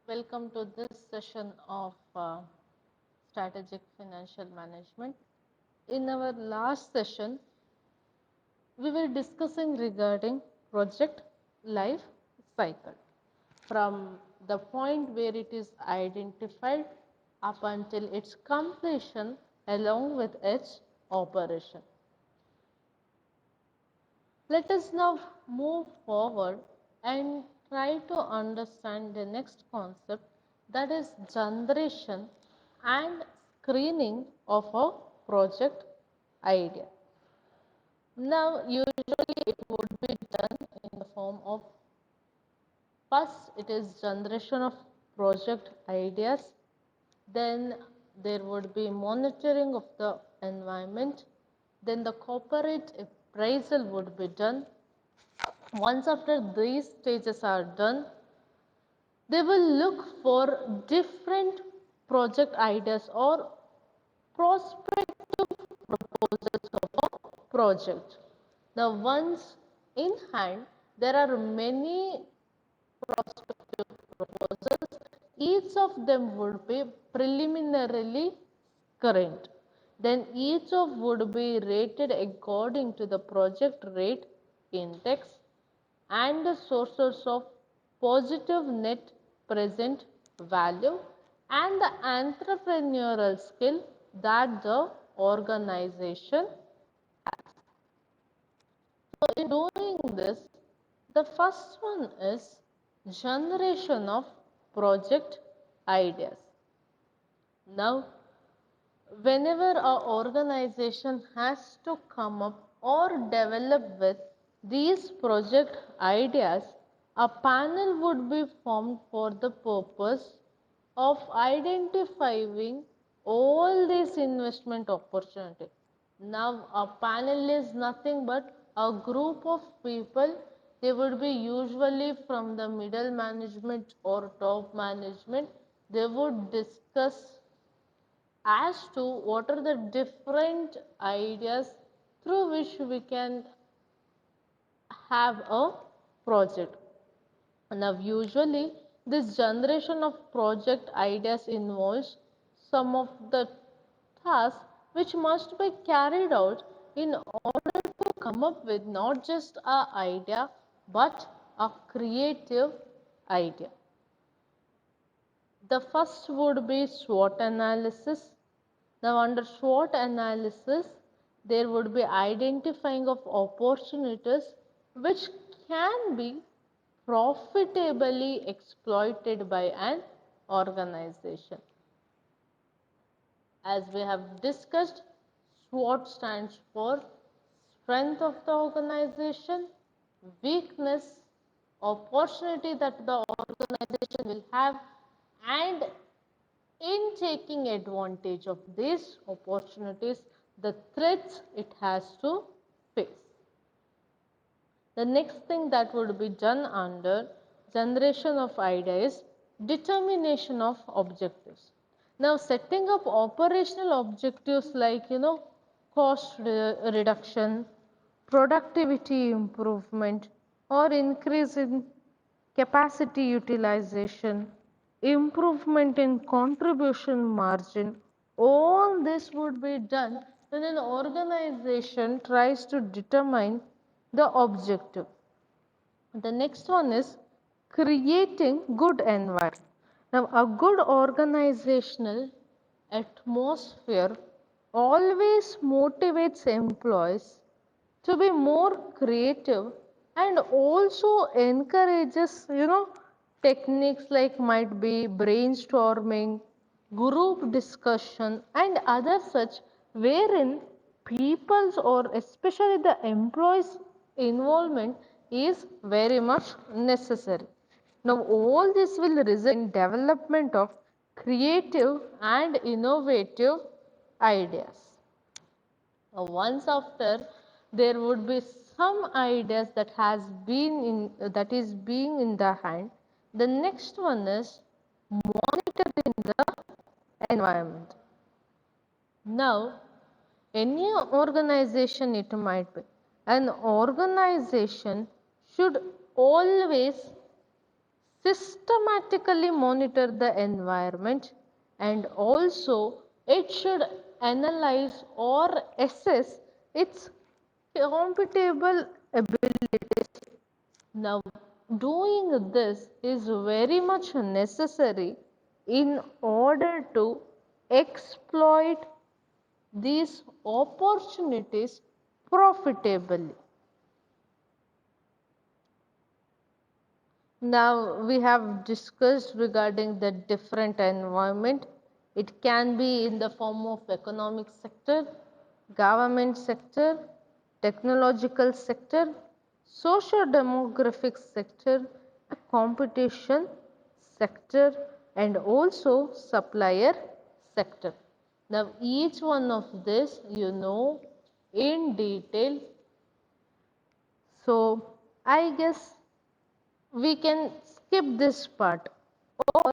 Welcome to this session of Strategic Financial Management. In our last session, we were discussing regarding project life cycle from the point where it is identified up until its completion along with its operation. Let us now move forward and try to understand the next concept, that is generation and screening of a project idea. Now, usually it would be done in the form of, first it is generation of project ideas, then there would be monitoring of the environment, then the corporate appraisal would be done. Once after these stages are done, they will look for different project ideas or prospective proposals of a project. Now, once in hand, there are many prospective proposals. Each of them would be preliminarily current. Then each of would be rated according to the project rate index and the sources of positive net present value and the entrepreneurial skill that the organization has. So in doing this, the first one is generation of project ideas. Now, whenever an organization has to come up or develop with these project ideas, a panel would be formed for the purpose of identifying all these investment opportunity. Now, a panel is nothing but a group of people. They would be usually from the middle management or top management. They would discuss as to what are the different ideas through which we can have a project. Now, usually this generation of project ideas involves some of the tasks which must be carried out in order to come up with not just an idea but a creative idea. The first would be SWOT analysis. Now, under SWOT analysis, there would be identifying of opportunities which can be profitably exploited by an organization. As we have discussed, SWOT stands for strength of the organization, weakness, opportunity that the organization will have, and in taking advantage of these opportunities, the threats it has to face. The next thing that would be done under generation of ideas is determination of objectives. Now, setting up operational objectives like cost reduction, productivity improvement, or increase in capacity utilization, improvement in contribution margin, all this would be done when an organization tries to determine the objective. The next one is creating good environment. Now, a good organizational atmosphere always motivates employees to be more creative and also encourages techniques like might be brainstorming, group discussion and other such, wherein people's or especially the employees involvement is very much necessary. Now, all this will result in development of creative and innovative ideas. Once after, there would be some ideas that that is being in the hand. The next one is monitoring the environment. Now, any organization it might be, an organization should always systematically monitor the environment, and also it should analyze or assess its computable abilities. Now, doing this is very much necessary in order to exploit these opportunities profitably. Now, we have discussed regarding the different environment. It can be in the form of economic sector, government sector, technological sector, socio-demographic sector, competition sector, and also supplier sector. Now, each one of this you know in detail. So, I guess we can skip this part, or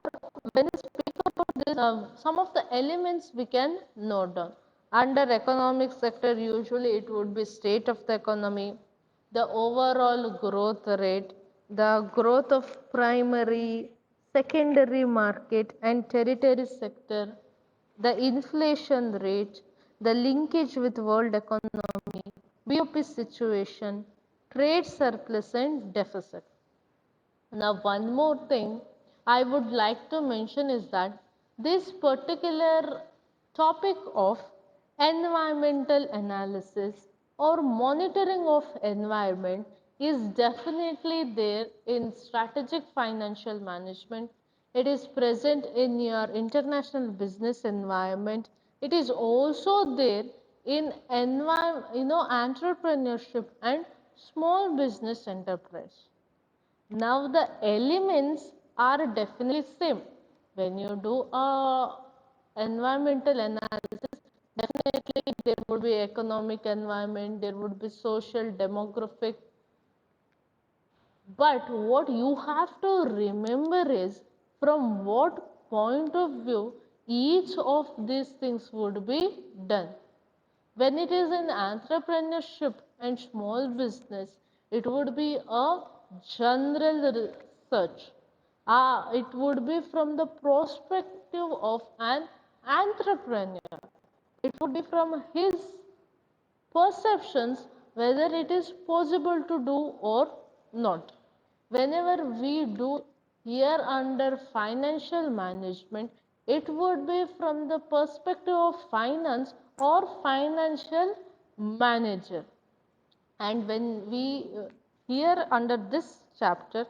when we speak about this, some of the elements we can note down. Under economic sector, usually it would be state of the economy, the overall growth rate, the growth of primary, secondary market and territory sector, the inflation rate, the linkage with world economy, BOP situation, trade surplus and deficit. Now, one more thing I would like to mention is that this particular topic of environmental analysis or monitoring of environment is definitely there in strategic financial management. It is present in your international business environment. It is also there in entrepreneurship and small business enterprise. Now the elements are definitely same. When you do a environmental analysis, definitely there would be economic environment, there would be social, demographic. But what you have to remember is from what point of view each of these things would be done. When it is in entrepreneurship and small business, it would be a general research. It would be from the perspective of an entrepreneur. It would be from his perceptions whether it is possible to do or not. Whenever we do here under financial management, it would be from the perspective of finance or financial manager. And when we here under this chapter,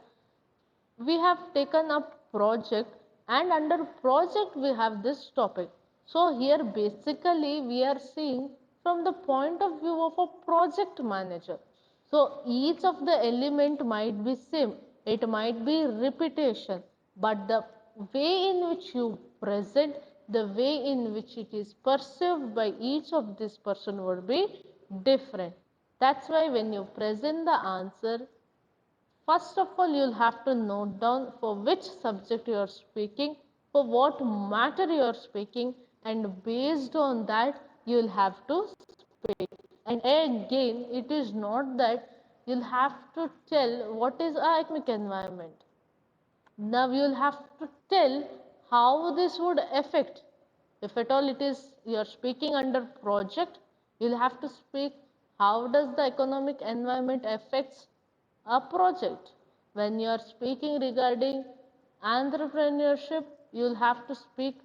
we have taken up project, and under project we have this topic. So here basically we are seeing from the point of view of a project manager. So each of the element might be same, it might be repetition, but the way in which you present, the way in which it is perceived by each of this person would be different. That's why when you present the answer, first of all, you'll have to note down for which subject you are speaking, for what matter you are speaking, and based on that, you'll have to speak. And again, it is not that you'll have to tell what is our economic environment. Now you'll have to tell how this would affect. If at all it is you are speaking under project, you'll have to speak how does the economic environment affects a project. When you are speaking regarding entrepreneurship, you'll have to speak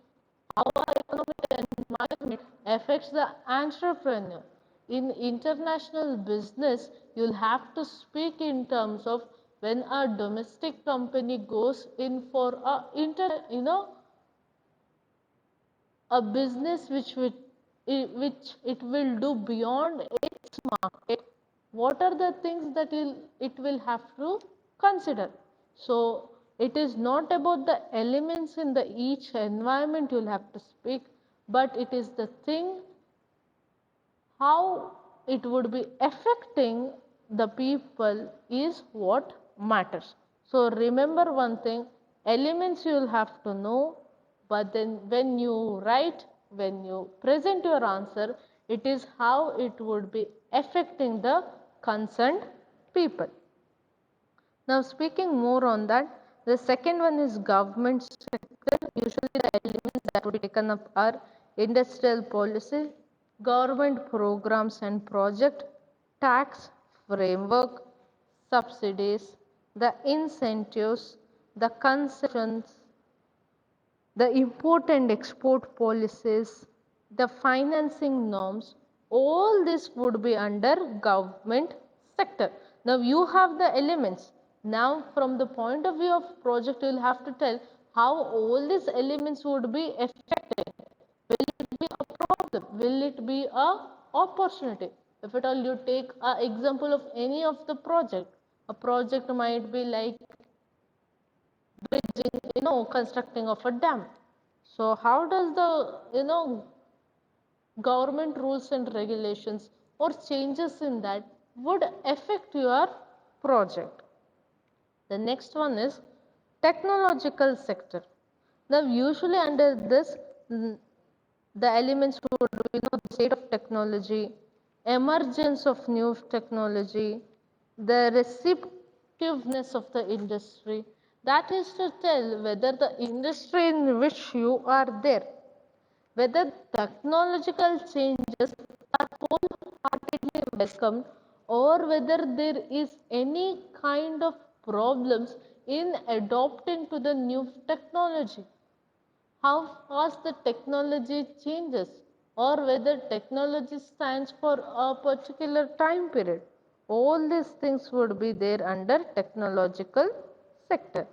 how our economic environment affects the entrepreneur. In international business, you'll have to speak in terms of when a domestic company goes in for a business which it will do beyond its market, what are the things that it will have to consider. So it is not about the elements in the each environment you'll have to speak, but it is the thing how it would be affecting the people is what matters. So remember one thing, elements you will have to know, but then when you write, when you present your answer, it is how it would be affecting the concerned people. Now speaking more on that, The second one is government sector. Usually the elements that would be taken up are industrial policy, government programs and project, tax framework, subsidies, the incentives, the concessions, the import and export policies, the financing norms, all this would be under government sector. Now you have the elements. Now from the point of view of project, you will have to tell how all these elements would be affected. Will it be a problem? Will it be a opportunity? If at all you take an example of any of the project, a project might be like bridging, constructing of a dam. So how does the, government rules and regulations or changes in that would affect your project? The next one is technological sector. Now usually under this, the elements would be, the state of technology, emergence of new technology, the receptiveness of the industry. That is to tell whether the industry in which you are there, whether technological changes are wholeheartedly welcomed or whether there is any kind of problems in adopting to the new technology, how fast the technology changes or whether technology stands for a particular time period. All these things would be there under technological sector.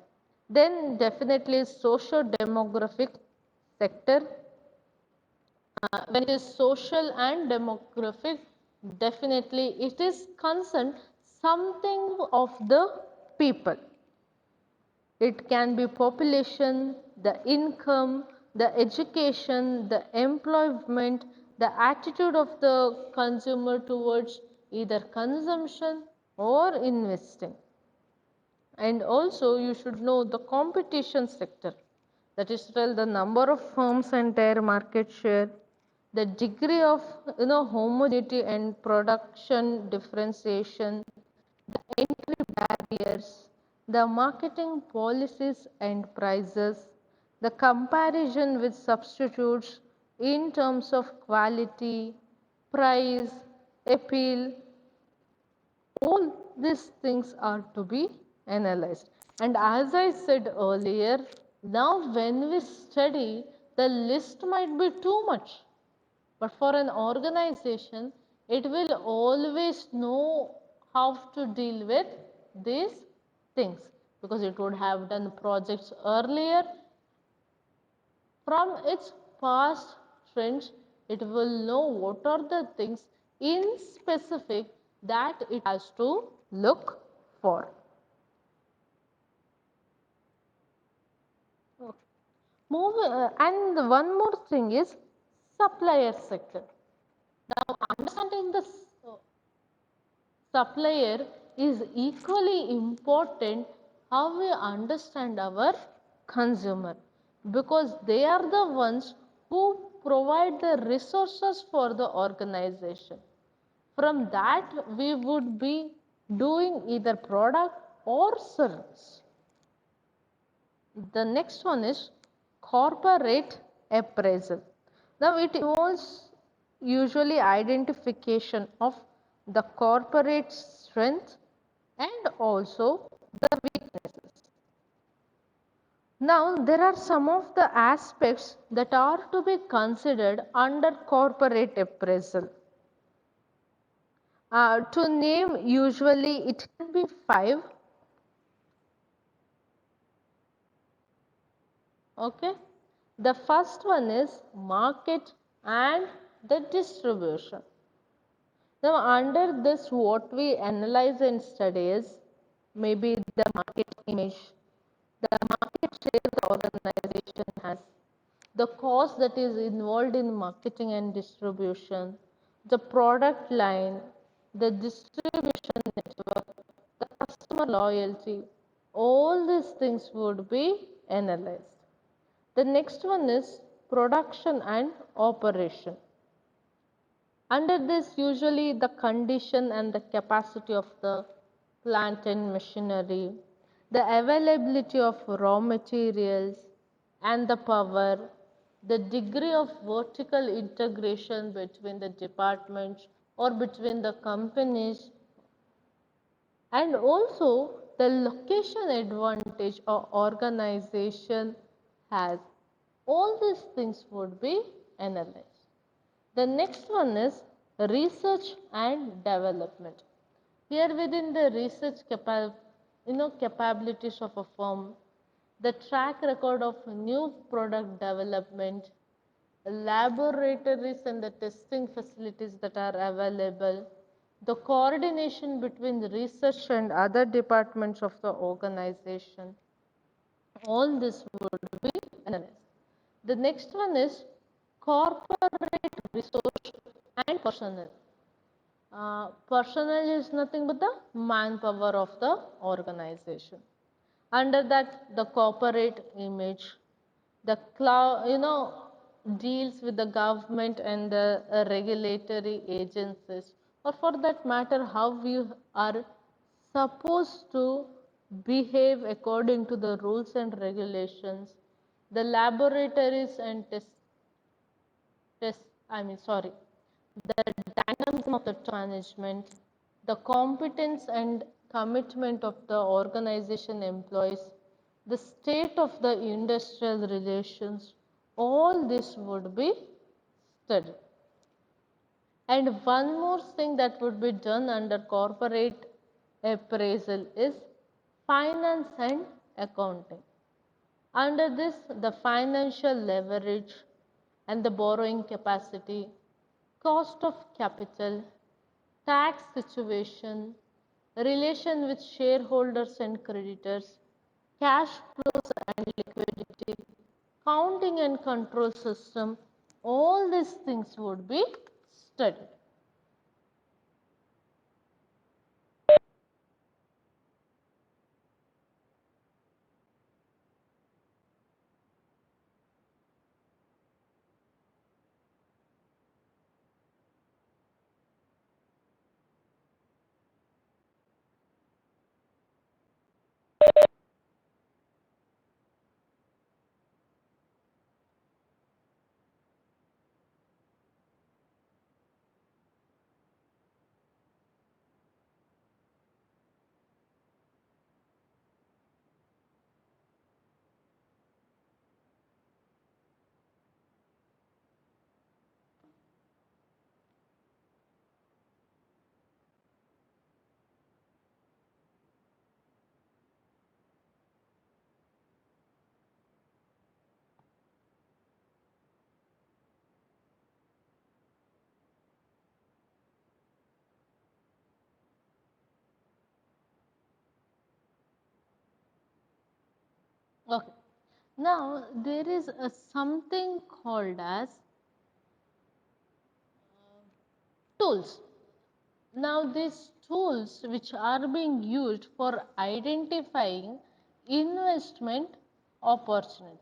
Then definitely socio-demographic sector. When it is social and demographic, definitely it is concerned something of the people. It can be population, the income, the education, the employment, the attitude of the consumer towards either consumption or investing. And also you should know the competition sector, that is tell the number of firms and their market share, the degree of homogeneity and production differentiation, the entry barriers, the marketing policies and prices, the comparison with substitutes in terms of quality, price, appeal, all these things are to be analyzed. And as I said earlier, now when we study, the list might be too much. But for an organization, it will always know how to deal with these things because it would have done projects earlier. From its past trends, it will know what are the things in specific that it has to look for. And one more thing is supplier sector. Now, understanding the supplier is equally important how we understand our consumer because they are the ones who provide the resources for the organization. From that, we would be doing either product or service. The next one is corporate appraisal. Now it involves usually identification of the corporate strength and also the weaknesses. Now there are some of the aspects that are to be considered under corporate appraisal. To name, usually it can be 5. Okay. The first one is market and the distribution. Now under this what we analyze and study is maybe the market image, the market share the organization has, the cost that is involved in marketing and distribution, the product line, the distribution network, the customer loyalty, all these things would be analyzed. The next one is production and operation. Under this, usually the condition and the capacity of the plant and machinery, the availability of raw materials and the power, the degree of vertical integration between the departments or between the companies, and also the location advantage or organization has. All these things would be analyzed. The next one is research and development. Here within the research capabilities of a firm, the track record of new product development, laboratories and the testing facilities that are available, the coordination between the research and other departments of the organization, all this would be analyzed. The next one is corporate resource and personnel. Personnel is nothing but the manpower of the organization. Under that, the corporate image, the deals with the government and the regulatory agencies, or for that matter, how we are supposed to behave according to the rules and regulations, the laboratories and the dynamism of the management, the competence and commitment of the organization employees, the state of the industrial relations, all this would be studied. And one more thing that would be done under corporate appraisal is finance and accounting. Under this, the financial leverage and the borrowing capacity, cost of capital, tax situation, relation with shareholders and creditors, cash flows and liquidity, counting and control system, all these things would be studied. Okay. Now there is a something called as tools. Now these tools which are being used for identifying investment opportunities.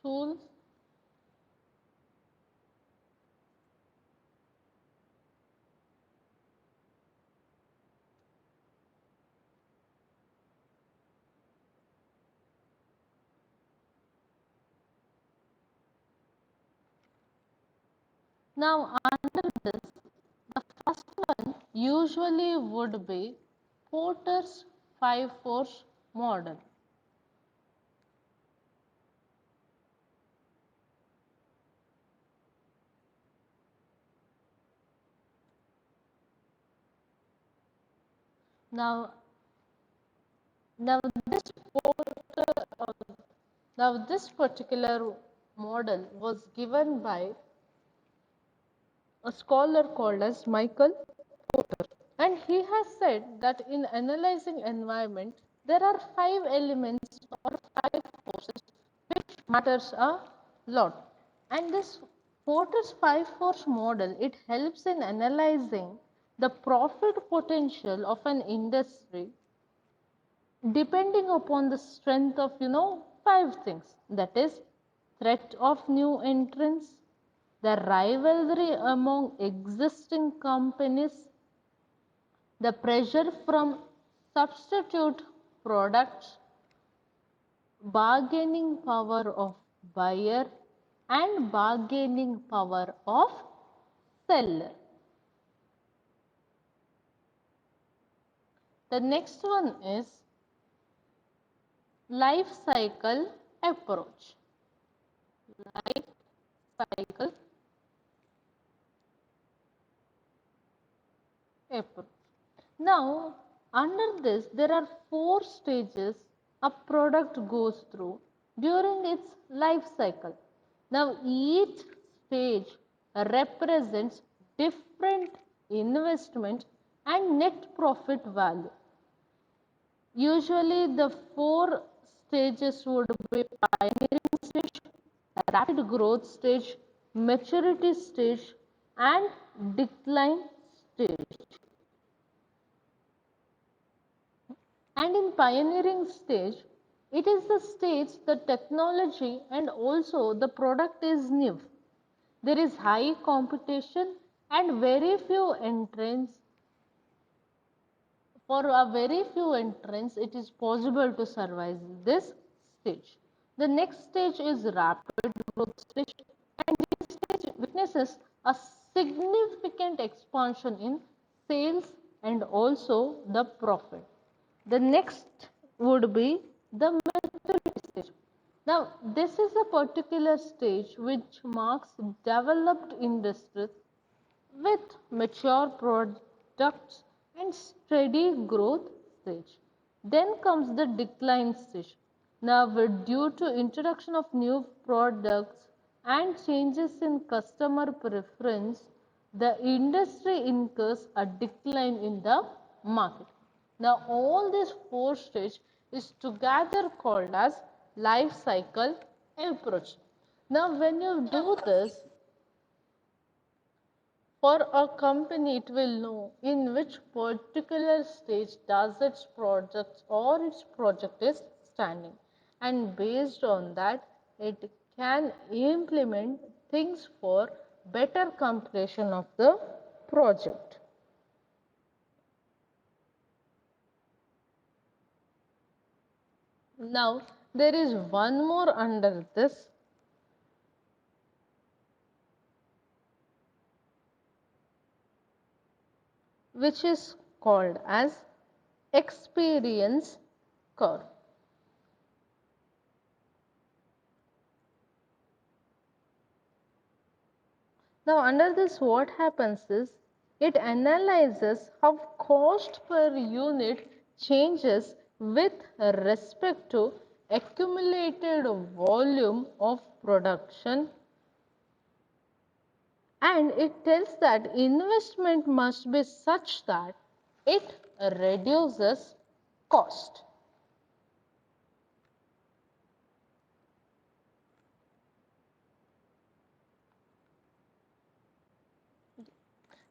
Tools. Now under this, the first one usually would be Porter's 5 force model. Now, now this Porter, now this particular model was given by a scholar called as Michael Porter. And he has said that in analyzing environment, there are 5 elements or 5 forces which matters a lot. And this Porter's 5 force model, it helps in analyzing the profit potential of an industry depending upon the strength of five things, that is threat of new entrants, the rivalry among existing companies, the pressure from substitute products, bargaining power of buyer, and bargaining power of seller. The next one is life cycle approach. Life cycle approach. Now, under this, there are four stages a product goes through during its life cycle. Now, each stage represents different investment and net profit value. Usually, the four stages would be pioneering stage, rapid growth stage, maturity stage, and decline stage. And in pioneering stage, it is the stage the technology and also the product is new. There is high competition and very few entrants. For a very few entrants, it is possible to survive this stage. The next stage is rapid growth stage, and this stage witnesses a significant expansion in sales and also the profit. The next would be the maturity stage. Now, this is a particular stage which marks developed industries with mature products and steady growth stage. Then comes the decline stage. Now, due to introduction of new products and changes in customer preference, the industry incurs a decline in the market. Now, all these four stages is together called as life cycle approach. Now, when you do this, for a company, it will know in which particular stage does its project or its project is standing. And based on that, it can implement things for better completion of the project. Now, there is one more under this, which is called as experience curve. Now, under this, what happens is it analyzes how cost per unit changes with respect to accumulated volume of production, and it tells that investment must be such that it reduces cost.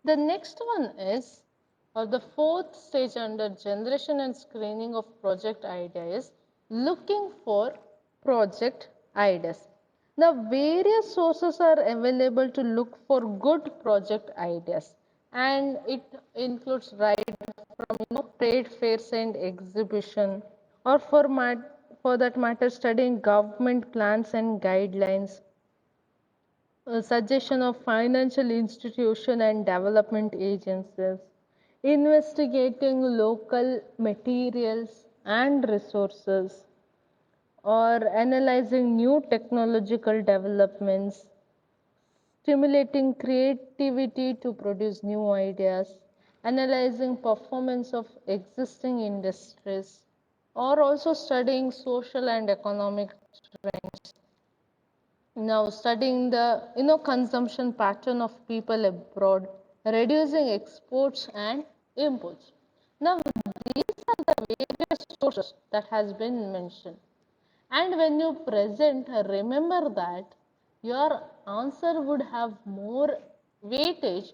The next one is, or the fourth stage under generation and screening of project ideas, looking for project ideas. Now, various sources are available to look for good project ideas, and it includes right from trade fairs and exhibition, or for that matter, studying government plans and guidelines, suggestion of financial institution and development agencies, investigating local materials and resources, or analyzing new technological developments, stimulating creativity to produce new ideas, analyzing performance of existing industries, or also studying social and economic trends. Now, studying the consumption pattern of people abroad, reducing exports and imports. Now, these are the various sources that has been mentioned. And when you present, remember that your answer would have more weightage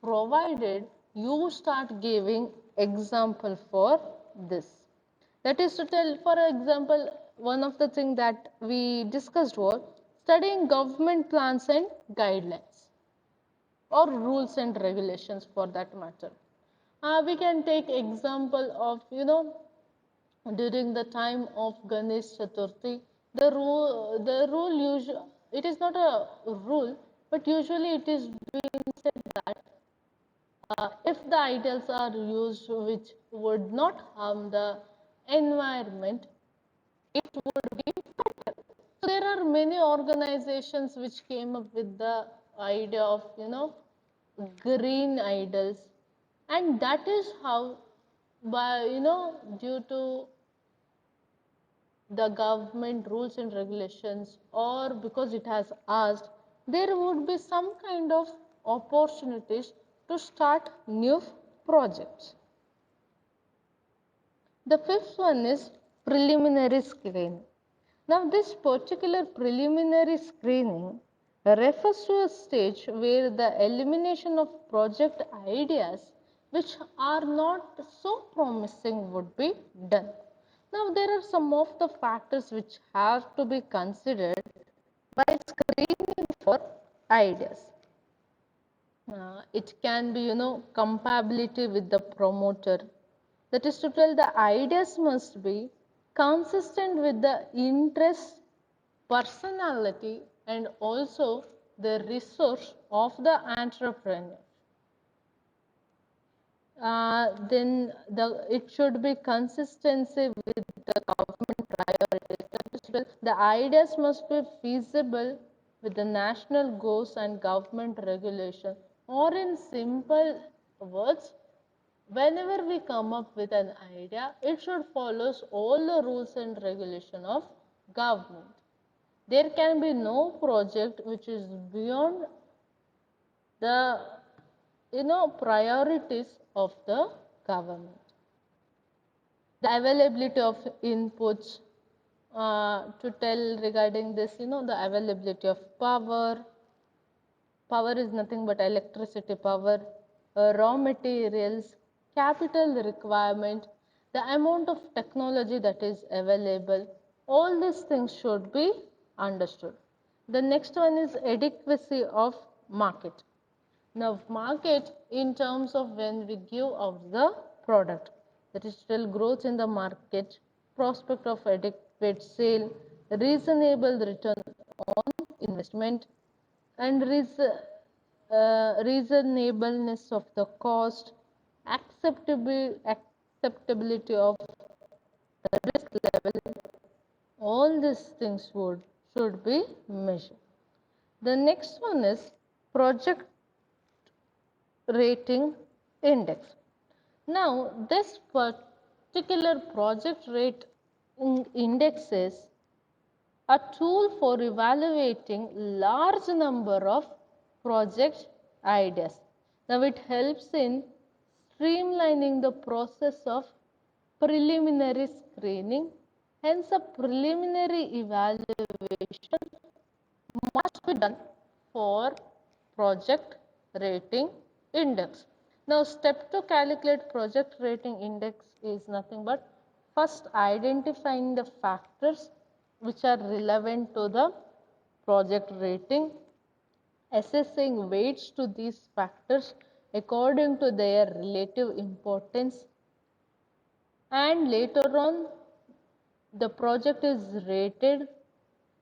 provided you start giving example for this. That is to tell, for example, one of the things that we discussed was studying government plans and guidelines or rules and regulations for that matter. We can take example of, during the time of Ganesh Chaturthi, the rule usually, it is not a rule, but usually it is being said that if the idols are used which would not harm the environment, it would be better. So there are many organizations which came up with the idea of, green idols, and that is how, by, due to the government rules and regulations, or because it has asked, there would be some kind of opportunities to start new projects. The fifth one is preliminary screening. Now, this particular preliminary screening refers to a stage where the elimination of project ideas which are not so promising would be done. Now, there are some of the factors which have to be considered by screening for ideas. It can be, compatibility with the promoter. That is to tell, the ideas must be consistent with the interest, personality, and also the resource of the entrepreneur. Then it should be consistency with the government priorities. That is, well, the ideas must be feasible with the national goals and government regulation. Or in simple words, whenever we come up with an idea, it should follow all the rules and regulation of government. There can be no project which is beyond the priorities of the government. The availability of inputs, to tell regarding this, the availability of power. Power is nothing but electricity power, raw materials, capital requirement, the amount of technology that is available. All these things should be understood. The next one is adequacy of market. Now, market in terms of when we give out the product, that is still growth in the market, prospect of adequate sale, reasonable return on investment, and reasonableness of the cost, acceptability of the risk level. All these things should be measured. The next one is project rating index. Now, this particular project rate index is a tool for evaluating large number of project ideas. Now, it helps in streamlining the process of preliminary screening. Hence, a preliminary evaluation must be done for project rating index. Now, step to calculate project rating index is nothing but first identifying the factors which are relevant to the project rating, assessing weights to these factors according to their relative importance, and later on the project is rated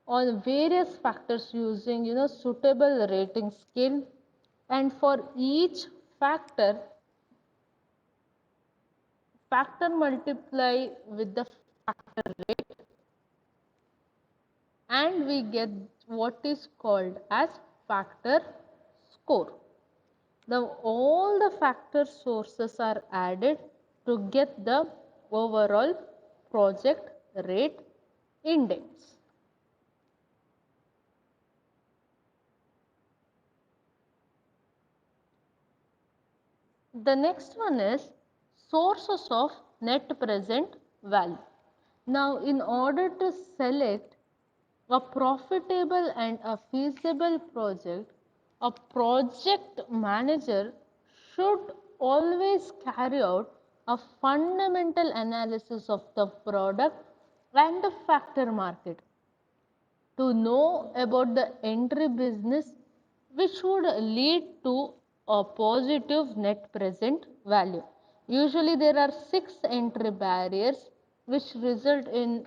on various factors using, suitable rating scale, and for each factor multiply with the factor rate, and we get what is called as factor score. Now, all the factor sources are added to get the overall project rate index. The next one is sources of net present value. Now, in order to select a profitable and a feasible project, a project manager should always carry out a fundamental analysis of the product and the factor market to know about the entry business, which would lead to a positive net present value. Usually there are 6 entry barriers which result in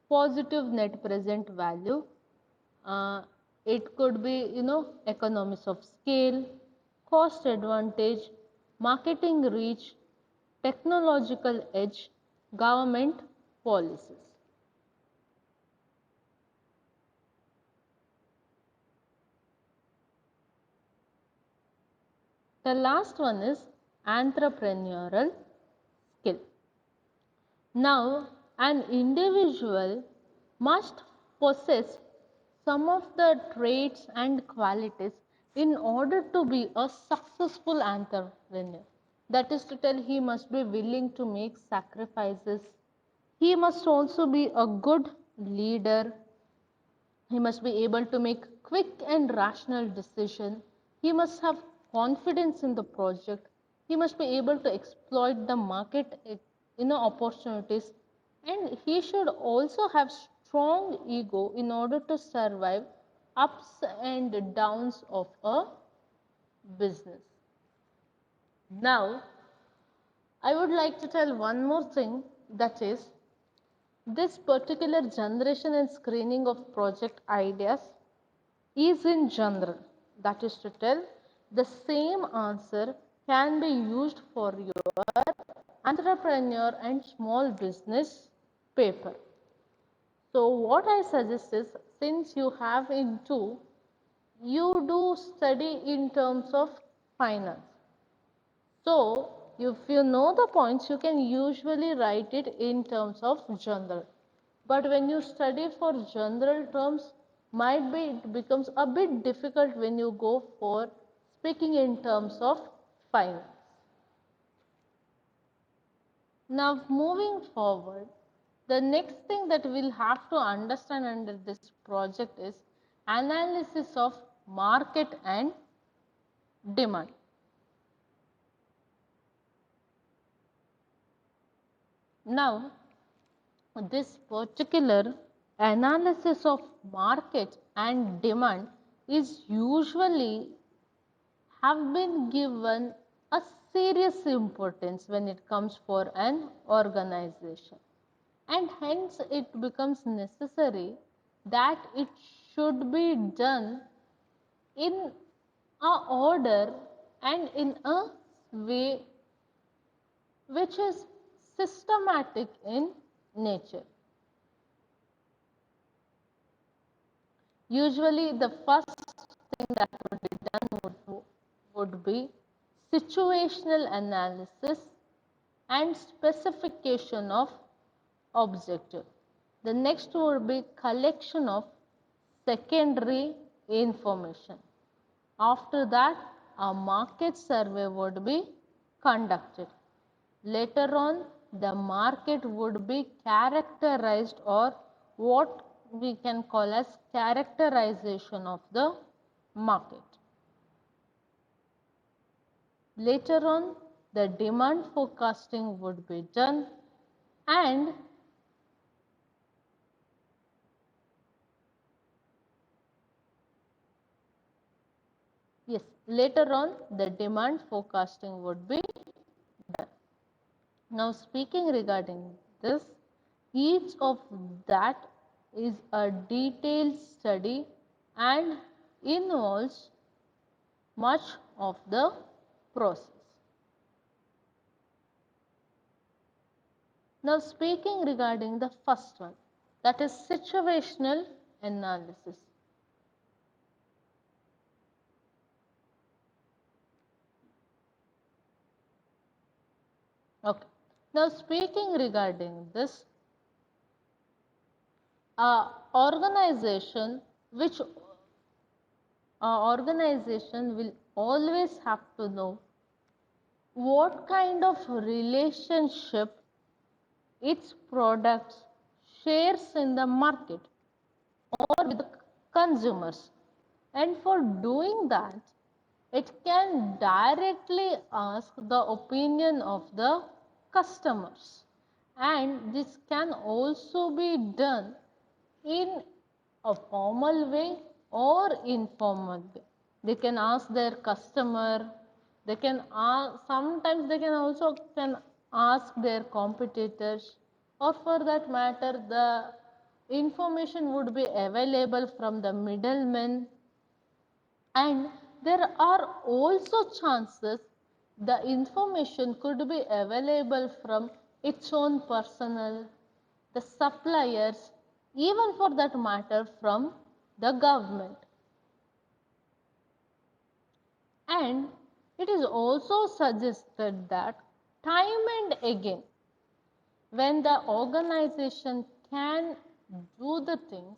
positive net present value. uh, it could be, economies of scale, cost advantage, marketing reach, technological edge, government policies. The last one is entrepreneurial skill. Now, an individual must possess some of the traits and qualities in order to be a successful entrepreneur. That is to tell, he must be willing to make sacrifices. He must also be a good leader. He must be able to make quick and rational decision. He must have confidence in the project. He must be able to exploit the market opportunities, and he should also have strong ego in order to survive ups and downs of a business. Now, I would like to tell one more thing, that is, this particular generation and screening of project ideas is in general. That is to tell, the same answer can be used for your entrepreneur and small business paper. So what I suggest is, since you have in two, you do study in terms of finance. So if you know the points, you can usually write it in terms of general. But when you study for general terms, might be it becomes a bit difficult when you go for speaking in terms of finance. Now moving forward, the next thing that we'll have to understand under this project is analysis of market and demand. Now, this particular analysis of market and demand is usually have been given a serious importance when it comes for an organization, and hence it becomes necessary that it should be done in a order and in a way which is systematic in nature. Usually the first thing that would be done would be situational analysis and specification of objective. The next would be collection of secondary information. After that, a market survey would be conducted. Later on, the market would be characterized, or what we can call as characterization of the market. Later on, the demand forecasting would be done, and yes, later on the demand forecasting would be done. Now speaking regarding this, each of that is a detailed study and involves much of the process. Now speaking regarding the first one, that is situational analysis. Okay. Now speaking regarding this, organization which organization will always have to know what kind of relationship its products shares in the market or with the consumers, and for doing that it can directly ask the opinion of the customers. And this can also be done in a formal way or informal way. They can ask their customer, they can ask, sometimes they can also can ask their competitors, or for that matter the information would be available from the middlemen. And there are also chances the information could be available from its own personnel, the suppliers, even for that matter from the government. And it is also suggested that time and again, when the organization can do the things,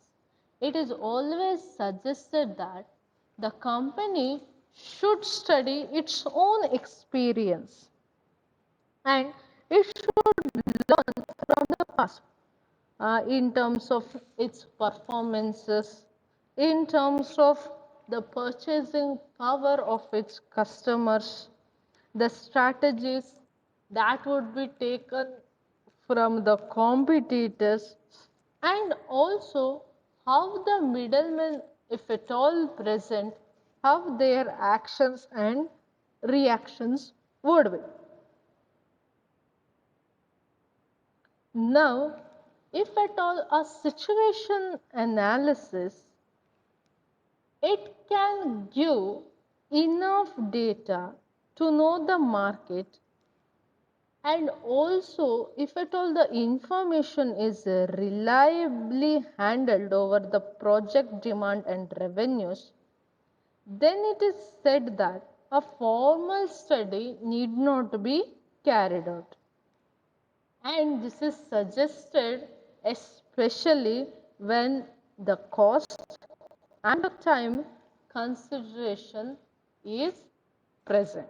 it is always suggested that the company should study its own experience and it should learn from the past in terms of its performances, in terms of the purchasing power of its customers, the strategies that would be taken from the competitors, and also how the middlemen, if at all present, how their actions and reactions would be. Now, if at all a situation analysis, it can give enough data to know the market, and also if at all the information is reliably handled over the project demand and revenues, then it is said that a formal study need not be carried out. And this is suggested especially when the cost and the time consideration is present.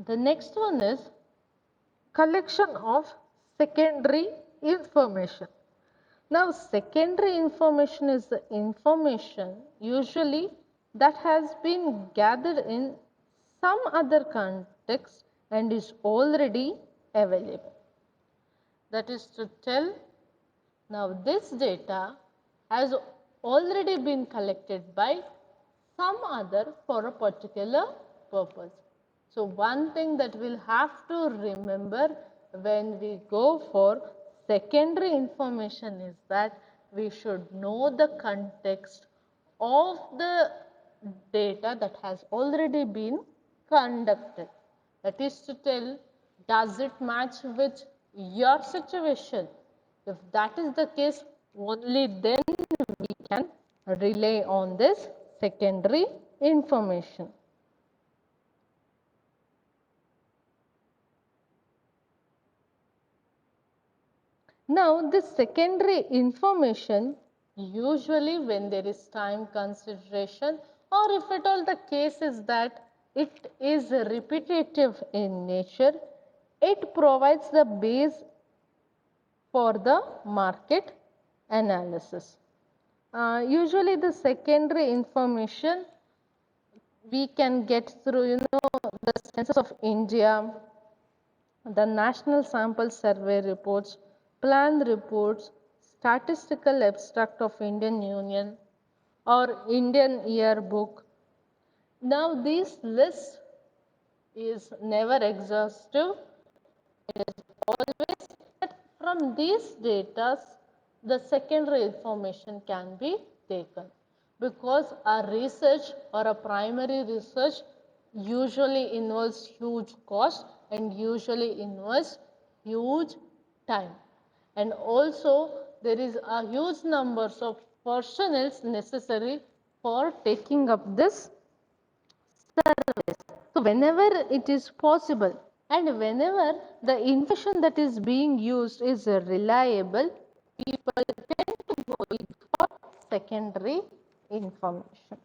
The next one is collection of secondary information. Now, secondary information is the information usually that has been gathered in some other context and is already available. That is to tell, now this data has already been collected by some other for a particular purpose. So one thing that we'll have to remember when we go for secondary information is that we should know the context of the data that has already been conducted. That is to tell, does it match with your situation? If that is the case, only then we can rely on this secondary information. Now, this secondary information, usually when there is time consideration, or if at all the case is that it is repetitive in nature, it provides the base for the market analysis. Usually the secondary information we can get through, the census of India, the National Sample Survey reports, plan reports, statistical abstract of Indian Union, or Indian yearbook. Now, this list is never exhaustive. It is always that from these data, the secondary information can be taken, because a research or a primary research usually involves huge cost and usually involves huge time, and also there is a huge numbers of personnel necessary for taking up this surveys. So whenever it is possible and whenever the information that is being used is reliable, people tend to go in for secondary information.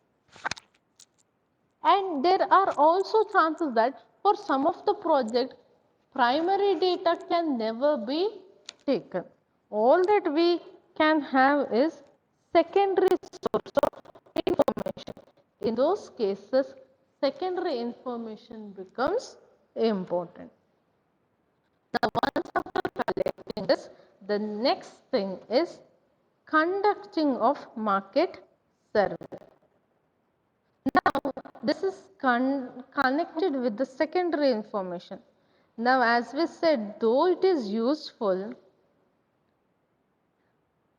And there are also chances that for some of the project, primary data can never be taken. All that we can have is secondary source of information. In those cases, secondary information becomes important. The next thing is conducting of market survey. Now, this is connected with the secondary information. Now, as we said, though it is useful,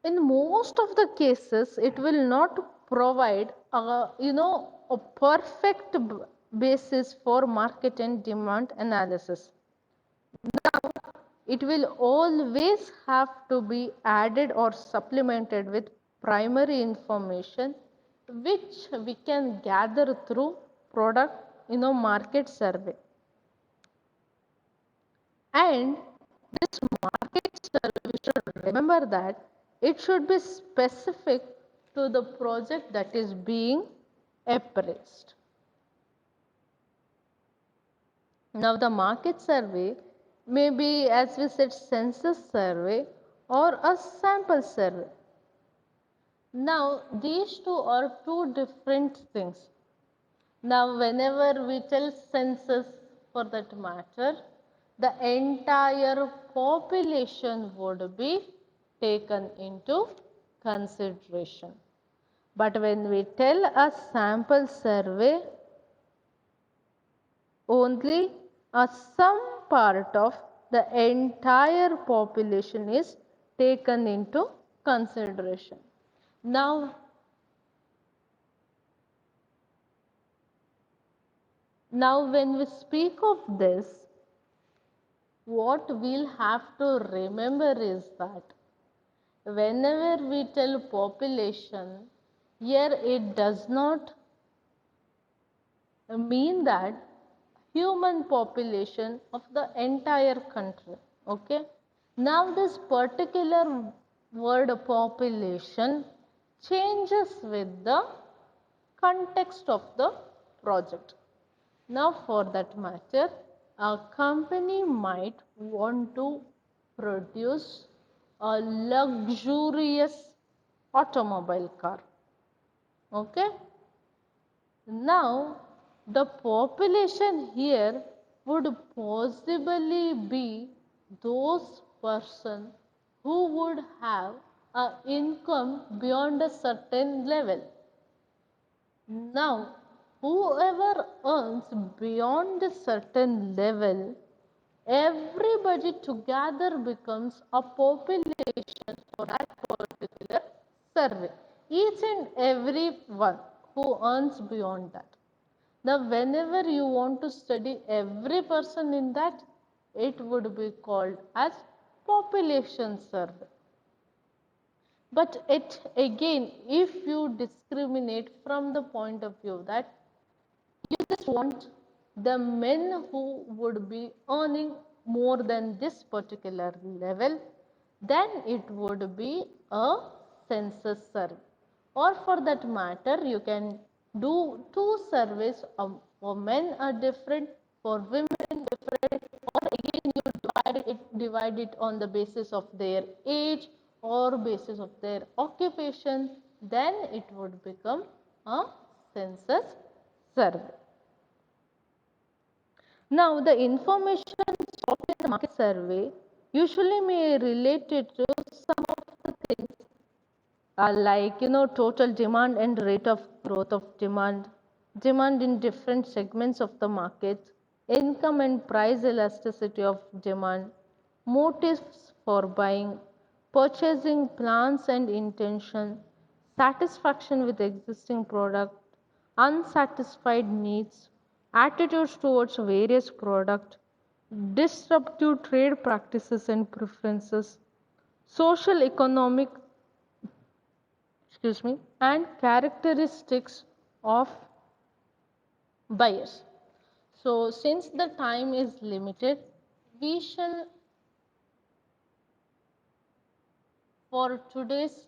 in most of the cases, it will not provide a perfect basis for market and demand analysis. Now, it will always have to be added or supplemented with primary information which we can gather through product market survey. And this market survey, we should remember that it should be specific to the project that is being appraised. Now, the market survey may be, as we said, census survey or a sample survey. Now, these two are two different things. Now, whenever we tell census for that matter, the entire population would be taken into consideration. But when we tell a sample survey, only some part of the entire population is taken into consideration. Now, when we speak of this, what we'll have to remember is that whenever we tell population, here it does not mean that human population of the entire country. Okay. Now, this particular word population changes with the context of the project. Now, for that matter, a company might want to produce a luxurious automobile car. Okay. Now, the population here would possibly be those persons who would have an income beyond a certain level. Now, whoever earns beyond a certain level, everybody together becomes a population for that particular survey. Each and every one who earns beyond that. Now, whenever you want to study every person in that, it would be called as population survey. But it again, if you discriminate from the point of view that you just want the men who would be earning more than this particular level, then it would be a census survey. Or for that matter, you can do two surveys. For men are different, for women different, or again you divide it on the basis of their age or basis of their occupation, then it would become a census survey. Now, the information stored in the market survey usually may relate it to some of the things like total demand and rate of growth of demand, demand in different segments of the market, income and price elasticity of demand, motives for buying, purchasing plans and intention, satisfaction with existing product, unsatisfied needs, attitudes towards various product, disruptive trade practices and preferences, social economic and characteristics of buyers. So, since the time is limited, we shall for today's